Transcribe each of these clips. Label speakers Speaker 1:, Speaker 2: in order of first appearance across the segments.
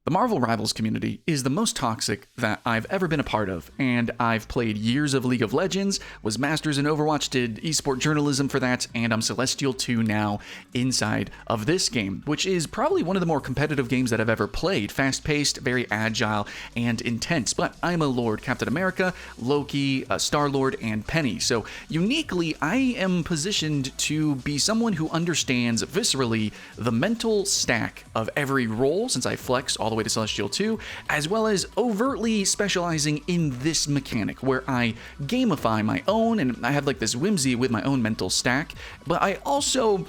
Speaker 1: The Marvel Rivals community is the most toxic that I've ever been a part of, and I've played years of League of Legends, was Masters in Overwatch, did esport journalism for that, and I'm Celestial 2 now inside of this game, which is probably one of the more competitive games that I've ever played. Fast-paced, very agile, and intense, but I'm a Lord Captain America, Loki, Star-Lord, and Penny, so uniquely, I am positioned to be someone who understands viscerally the mental stack of every role, since I flex all the way to Celestial 2, as well as overtly specializing in this mechanic where I gamify my own, and I have like this whimsy with my own mental stack, but I also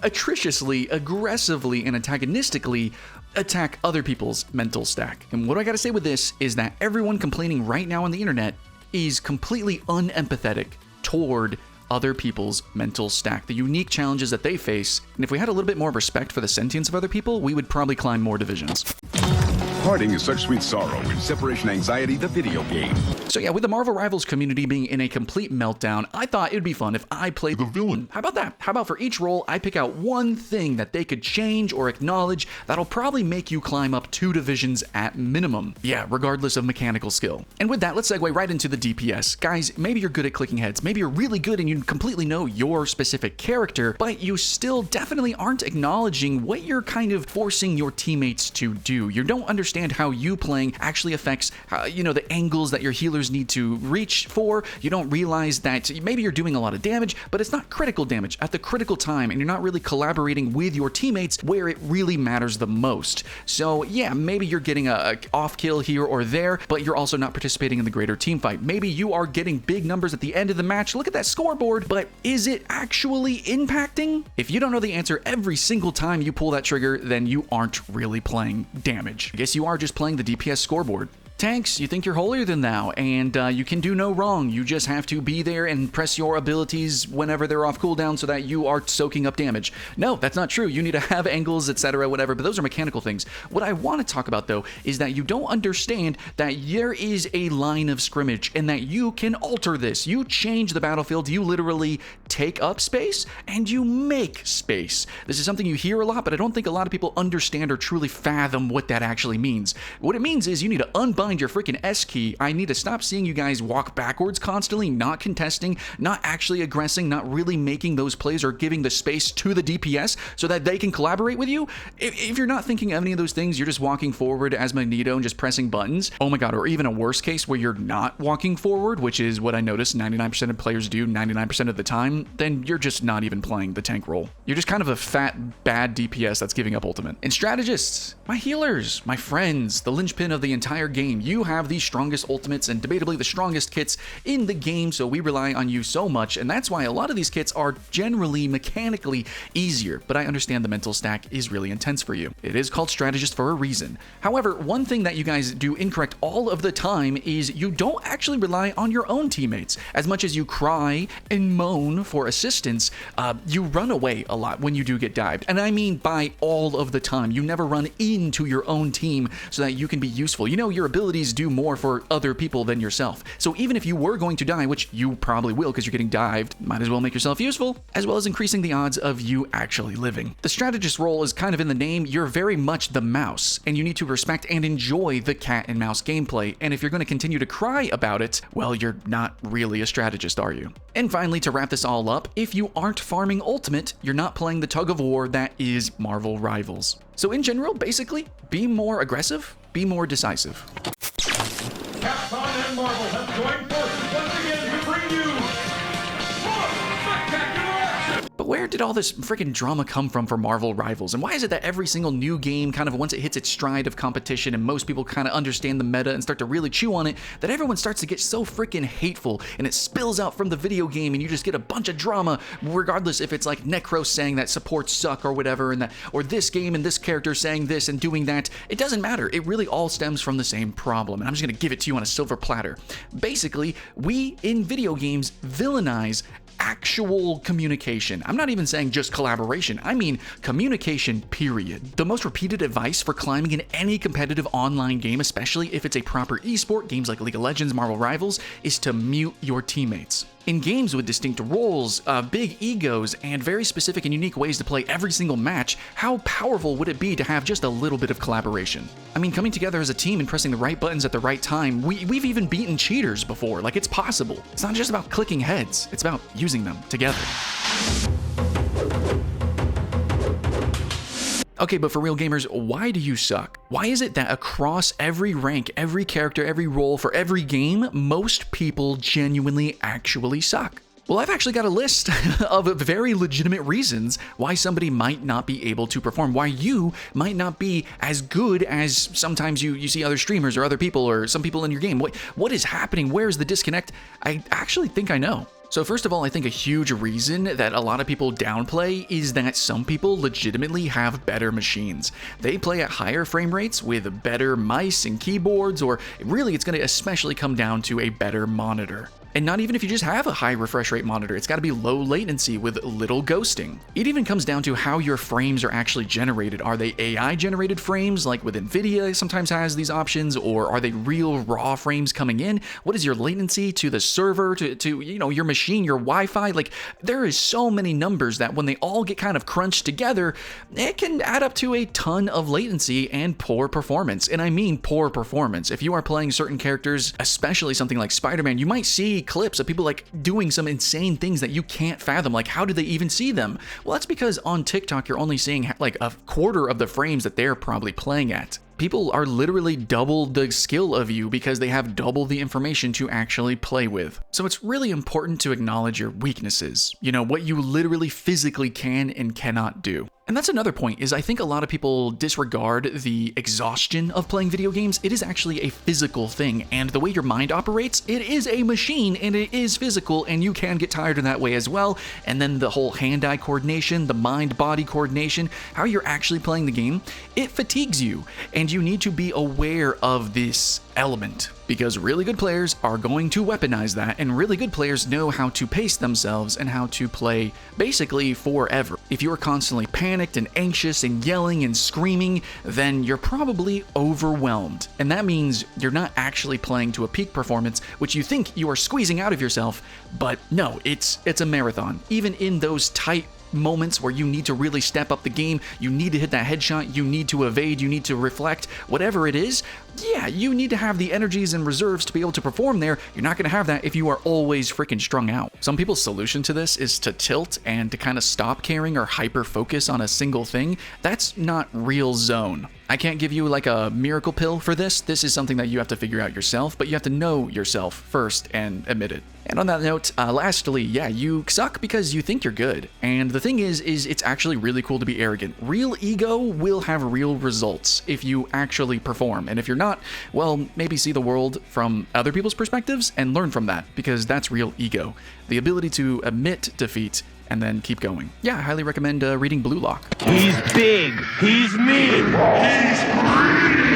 Speaker 1: atrociously, aggressively, and antagonistically attack other people's mental stack. And what I gotta say with this is that everyone complaining right now on the internet is completely unempathetic toward other people's mental stack, the unique challenges that they face, and if we had a little bit more respect for the sentience of other people, we would probably climb more divisions.
Speaker 2: Parting is such sweet sorrow in Separation Anxiety, the video game.
Speaker 1: So yeah, with the Marvel Rivals community being in a complete meltdown, I thought it would be fun if I played the villain. How about that? How about for each role, I pick out one thing that they could change or acknowledge that'll probably make you climb up 2 divisions at minimum. Yeah, regardless of mechanical skill. And with that, let's segue right into the DPS. Guys, maybe you're good at clicking heads, maybe you're really good and you completely know your specific character, but you still definitely aren't acknowledging what you're kind of forcing your teammates to do. You don't understand how you playing actually affects, the angles that your healers need to reach for. You don't realize that maybe you're doing a lot of damage, but it's not critical damage at the critical time, and you're not really collaborating with your teammates where it really matters the most. So yeah, maybe you're getting a off kill here or there, but you're also not participating in the greater team fight. Maybe you are getting big numbers at the end of the match. Look at that scoreboard, but is it actually impacting? If you don't know the answer every single time you pull that trigger, then you aren't really playing damage. I guess you are just playing the DPS scoreboard. Tanks, you think you're holier than thou, and you can do no wrong. You just have to be there and press your abilities whenever they're off cooldown so that you are soaking up damage. No, that's not true. You need to have angles, etc., whatever, but those are mechanical things. What I want to talk about, though, is that you don't understand that there is a line of scrimmage and that you can alter this. You change the battlefield. You literally take up space and you make space. This is something you hear a lot, but I don't think a lot of people understand or truly fathom what that actually means. What it means is you need to unbind your freaking S key. I need to stop seeing you guys walk backwards constantly, not contesting, not actually aggressing, not really making those plays or giving the space to the DPS so that they can collaborate with you. If you're not thinking of any of those things, you're just walking forward as Magneto and just pressing buttons. Oh my god, or even a worse case where you're not walking forward, which is what I noticed 99% of players do 99% of the time, then you're just not even playing the tank role. You're just kind of a fat, bad DPS that's giving up ultimate. And strategists, my healers, my friends, the linchpin of the entire game. You have the strongest ultimates and debatably the strongest kits in the game, so we rely on you so much, and that's why a lot of these kits are generally mechanically easier, but I understand the mental stack is really intense for you. It is called Strategist for a reason. However, one thing that you guys do incorrect all of the time is you don't actually rely on your own teammates. As much as you cry and moan for assistance, you run away a lot when you do get dived, and I mean by all of the time. You never run into your own team so that you can be useful. You know your abilities do more for other people than yourself. So even if you were going to die, which you probably will because you're getting dived, might as well make yourself useful, as well as increasing the odds of you actually living. The strategist role is kind of in the name. You're very much the mouse, and you need to respect and enjoy the cat and mouse gameplay. And if you're going to continue to cry about it, well, you're not really a strategist, are you? And finally, to wrap this all up, if you aren't farming ultimate, you're not playing the tug of war that is Marvel Rivals. So in general, basically, be more aggressive, be more decisive.
Speaker 3: Capcom and Marvel have joined forces once again to bring you more spectacular action!
Speaker 1: But where did all this freaking drama come from for Marvel Rivals? And why is it that every single new game, kind of once it hits its stride of competition and most people kind of understand the meta and start to really chew on it, that everyone starts to get so freaking hateful and it spills out from the video game and you just get a bunch of drama, regardless if it's like Necro saying that supports suck or whatever, and that, or this game and this character saying this and doing that. It doesn't matter. It really all stems from the same problem. And I'm just going to give it to you on a silver platter. Basically, we in video games villainize actual communication. I'm I'm not even saying just collaboration, I mean communication, period. The most repeated advice for climbing in any competitive online game, especially if it's a proper esport, games like League of Legends, Marvel Rivals, is to mute your teammates. In games with distinct roles, big egos, and very specific and unique ways to play every single match, how powerful would it be to have just a little bit of collaboration? I mean, coming together as a team and pressing the right buttons at the right time, we've even beaten cheaters before, like it's possible. It's not just about clicking heads, it's about using them together. Okay, but for real gamers, why do you suck? Why is it that across every rank, every character, every role, for every game, most people genuinely actually suck? Well, I've actually got a list of very legitimate reasons why somebody might not be able to perform, why you might not be as good as sometimes you see other streamers or other people or some people in your game. What is happening? Where's the disconnect? I actually think I know. So first of all, I think a huge reason that a lot of people downplay is that some people legitimately have better machines. They play at higher frame rates with better mice and keyboards, or really it's going to especially come down to a better monitor. And not even if you just have a high refresh rate monitor, it's got to be low latency with little ghosting. It even comes down to how your frames are actually generated. Are they AI generated frames like with Nvidia sometimes has these options, or are they real raw frames coming in? What is your latency to the server, to your machine, your Wi-Fi? Like, there is so many numbers that when they all get kind of crunched together, it can add up to a ton of latency and poor performance. And I mean poor performance. If you are playing certain characters, especially something like Spider-Man, you might see clips of people like doing some insane things that you can't fathom. Like, how do they even see them? Well, that's because on TikTok, you're only seeing like a quarter of the frames that they're probably playing at. People are literally double the skill of you because they have double the information to actually play with. So it's really important to acknowledge your weaknesses, what you literally physically can and cannot do. And that's another point, is I think a lot of people disregard the exhaustion of playing video games. It is actually a physical thing, and the way your mind operates, it is a machine and it is physical, and you can get tired in that way as well. And then the whole hand-eye coordination, the mind-body coordination, how you're actually playing the game, it fatigues you, and you need to be aware of this element, because really good players are going to weaponize that, and really good players know how to pace themselves and how to play basically forever. If you're constantly panicked and anxious and yelling and screaming, then you're probably overwhelmed, and that means you're not actually playing to a peak performance, which you think you are squeezing out of yourself, but no, it's a marathon. Even in those tight moments where you need to really step up the game, you need to hit that headshot, you need to evade, you need to reflect, whatever it is, yeah, you need to have the energies and reserves to be able to perform there. You're not going to have that if you are always freaking strung out. Some people's solution to this is to tilt and to kind of stop caring or hyper focus on a single thing. That's not real zone. I can't give you like a miracle pill for this. This is something that you have to figure out yourself, but you have to know yourself first and admit it. And on that note, lastly, yeah, you suck because you think you're good. And the thing is it's actually really cool to be arrogant. Real ego will have real results if you actually perform. And if you're not, well, maybe see the world from other people's perspectives and learn from that, because that's real ego. The ability to admit defeat and then keep going. Yeah, I highly recommend reading Blue Lock.
Speaker 4: He's big. He's mean. He's greedy.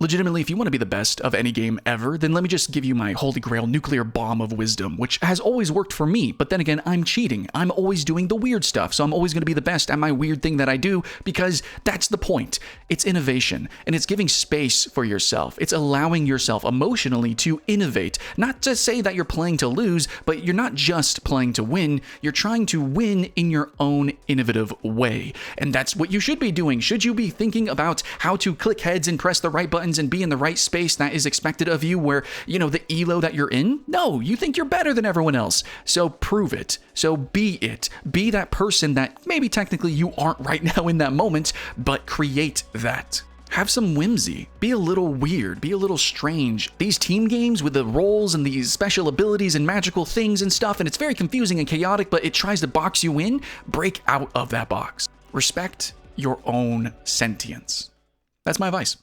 Speaker 1: Legitimately, if you want to be the best of any game ever, then let me just give you my holy grail nuclear bomb of wisdom, which has always worked for me, but then again, I'm cheating. I'm always doing the weird stuff, so I'm always going to be the best at my weird thing that I do, because that's the point. It's innovation, and it's giving space for yourself. It's allowing yourself emotionally to innovate. Not to say that you're playing to lose, but you're not just playing to win, you're trying to win in your own innovative way. And that's what you should be doing. Should you be thinking about how to click heads and press the right buttons and be in the right space that is expected of you, where, the elo that you're in? No, you think you're better than everyone else. So prove it. So be it. Be that person that maybe technically you aren't right now in that moment, but create that. Have some whimsy. Be a little weird. Be a little strange. These team games with the roles and these special abilities and magical things and stuff, and it's very confusing and chaotic, but it tries to box you in. Break out of that box. Respect your own sentience. That's my advice.